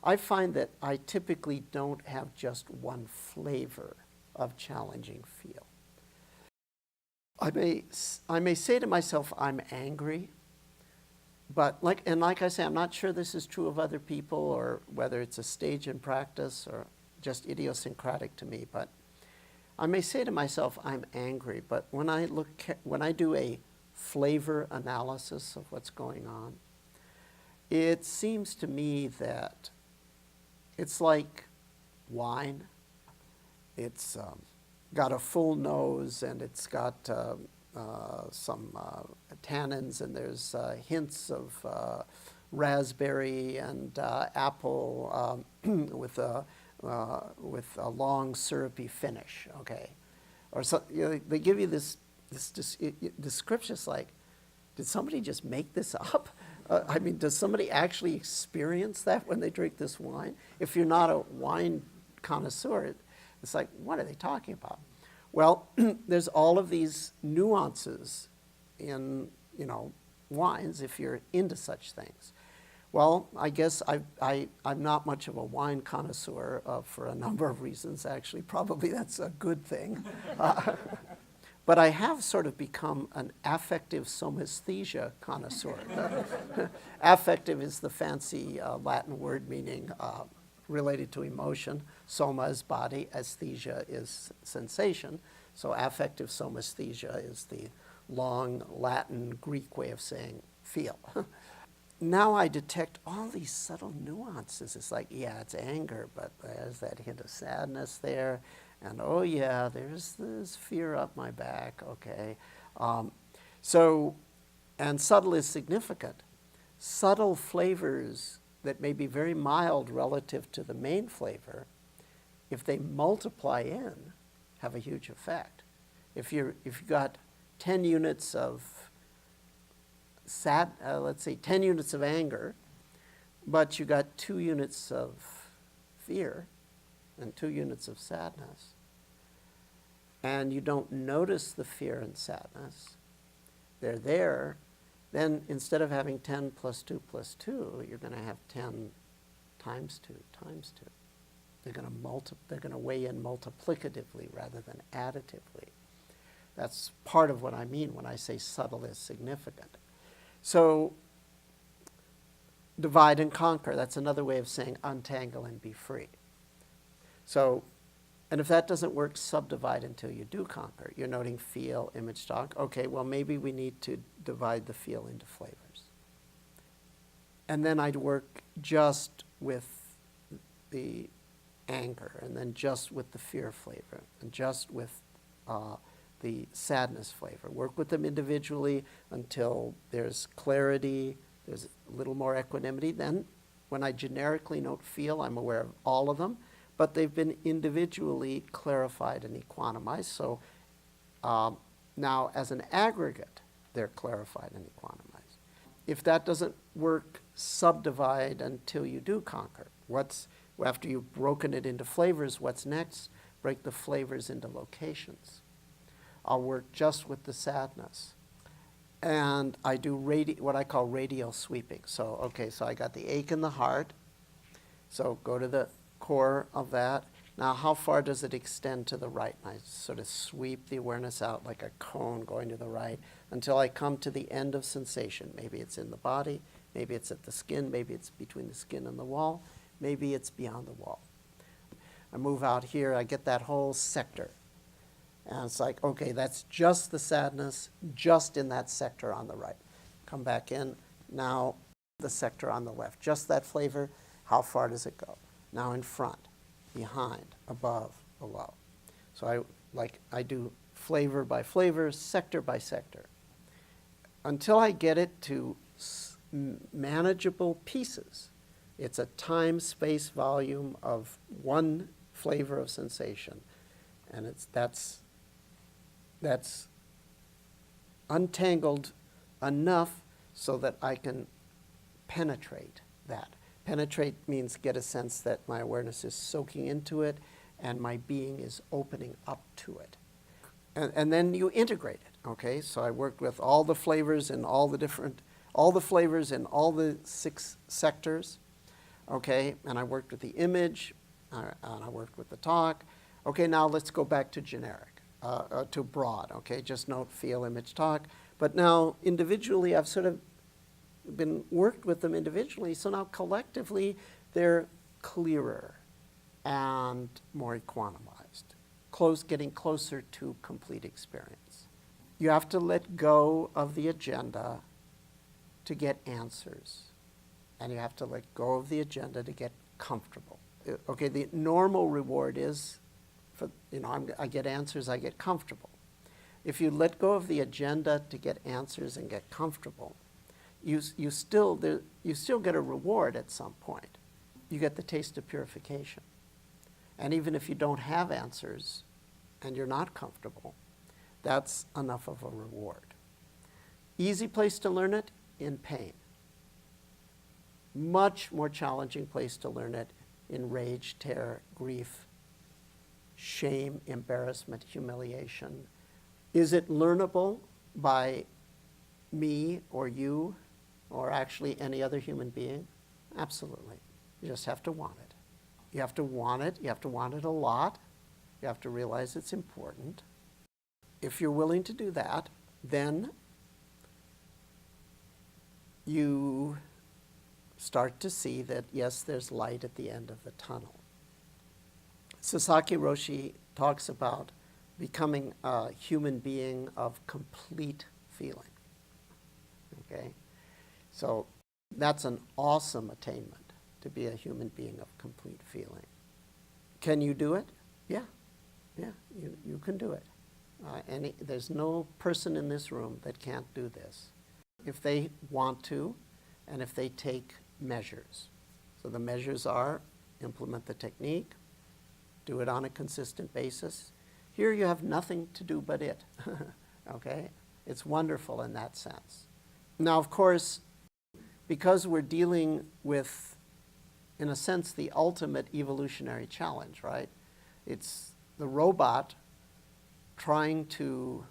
I find that I typically don't have just one flavor of challenging feel. I may say to myself, I'm angry, but like I say, I'm not sure this is true of other people or whether it's a stage in practice or just idiosyncratic to me, but I may say to myself, I'm angry, but when I do a flavor analysis of what's going on, it seems to me that it's like wine. It's got a full nose and it's got some tannins, and there's hints of raspberry and apple with a long syrupy finish. Okay, or so, they give you this description. It's like, did somebody just make this up? I mean, does somebody actually experience that when they drink this wine? If you're not a wine connoisseur, it's like, what are they talking about? Well, there's all of these nuances in, wines if you're into such things. Well, I guess I'm not much of a wine connoisseur for a number of reasons, actually. Probably that's a good thing. But I have sort of become an affective somesthesia connoisseur. Affective is the fancy Latin word meaning related to emotion. Soma is body, aesthesia is sensation. So affective somesthesia is the long Latin Greek way of saying feel. Now I detect all these subtle nuances. It's like, yeah, it's anger, but there's that hint of sadness there. And oh yeah, there's this fear up my back, okay. And subtle is significant. Subtle flavors that may be very mild relative to the main flavor, if they multiply in, have a huge effect. If you've got 10 units of let's say 10 units of anger, but you got 2 units of fear and 2 units of sadness, and you don't notice the fear and sadness, they're there, then instead of having 10 plus 2 plus 2, you're going to have 10 times 2 times 2. They're going to weigh in multiplicatively rather than additively. That's part of what I mean when I say subtle is significant. So divide and conquer, that's another way of saying untangle and be free. So, and if that doesn't work, subdivide until you do conquer. You're noting feel, image, talk. Okay, well, maybe we need to divide the feel into flavors. And then I'd work just with the anger, and then just with the fear flavor, and just with the sadness flavor. Work with them individually until there's clarity, there's a little more equanimity. Then when I generically note feel, I'm aware of all of them, but they've been individually clarified and equanimized. So now as an aggregate, they're clarified and equanimized. If that doesn't work, subdivide until you do conquer. After you've broken it into flavors, what's next? Break the flavors into locations. I'll work just with the sadness. And I do what I call radial sweeping. So I got the ache in the heart. So go to the core of that. Now, how far does it extend to the right? And I sort of sweep the awareness out like a cone going to the right until I come to the end of sensation. Maybe it's in the body, maybe it's at the skin, maybe it's between the skin and the wall, maybe it's beyond the wall. I move out here, I get that whole sector. And it's like, okay, that's just the sadness, just in that sector on the right. Come back in, now the sector on the left. Just that flavor, how far does it go? Now in front, behind, above, below. So I do flavor by flavor, sector by sector, until I get it to manageable pieces. It's a time, space, volume of one flavor of sensation. And that's untangled enough so that I can penetrate that. Penetrate means get a sense that my awareness is soaking into it and my being is opening up to it. And then you integrate it, okay? So I worked with all the flavors in all the flavors in all the 6 sectors. Okay, and I worked with the image, and I worked with the talk. Okay, now let's go back to generic, to broad, okay? Just note, feel, image, talk. But now individually, I've sort of been worked with them individually, so now collectively, they're clearer and more equanimized, getting closer to complete experience. You have to let go of the agenda to get answers. And you have to let go of the agenda to get comfortable. Okay, the normal reward is, I get answers, I get comfortable. If you let go of the agenda to get answers and get comfortable, you still get a reward at some point. You get the taste of purification. And even if you don't have answers and you're not comfortable, that's enough of a reward. Easy place to learn it, in pain. Much more challenging place to learn it in rage, terror, grief, shame, embarrassment, humiliation. Is it learnable by me or you or actually any other human being? Absolutely. You just have to want it. You have to want it. You have to want it a lot. You have to realize it's important. If you're willing to do that, then you start to see that, yes, there's light at the end of the tunnel. Sasaki Roshi talks about becoming a human being of complete feeling. Okay? So that's an awesome attainment, to be a human being of complete feeling. Can you do it? Yeah. Yeah, you can do it. There's no person in this room that can't do this if they want to and if they take measures. So the measures are implement the technique, do it on a consistent basis. Here you have nothing to do but it, okay? It's wonderful in that sense. Now, of course, because we're dealing with, in a sense, the ultimate evolutionary challenge, right? It's the robot trying to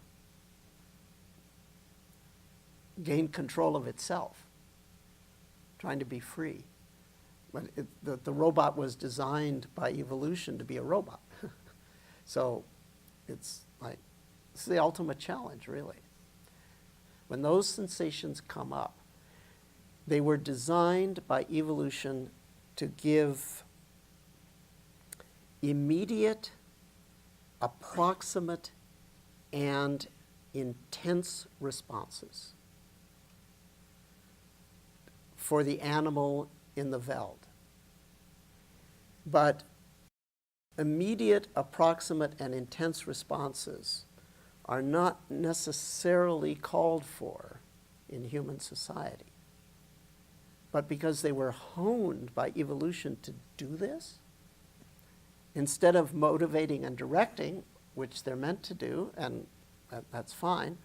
gain control of itself, trying to be free. But the robot was designed by evolution to be a robot. So it's the ultimate challenge, really. When those sensations come up, they were designed by evolution to give immediate, approximate, and intense responses for the animal in the veld. But immediate, approximate, and intense responses are not necessarily called for in human society. But because they were honed by evolution to do this, instead of motivating and directing, which they're meant to do, and that's fine,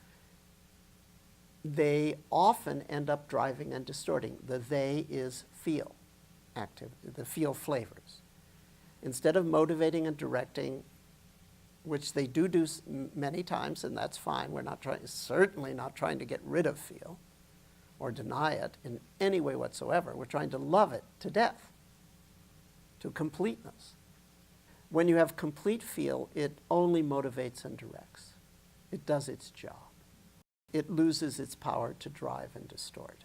they often end up driving and distorting. The they is feel activity, the feel flavors. Instead of motivating and directing, which they do many times, and that's fine. We're certainly not trying to get rid of feel or deny it in any way whatsoever. We're trying to love it to death, to completeness. When you have complete feel, it only motivates and directs. It does its job. It loses its power to drive and distort.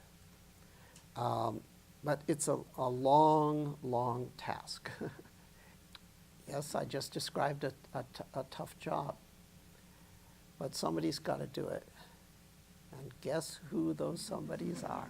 But it's a long, long task. Yes, I just described a tough job. But somebody's got to do it. And guess who those somebodies are?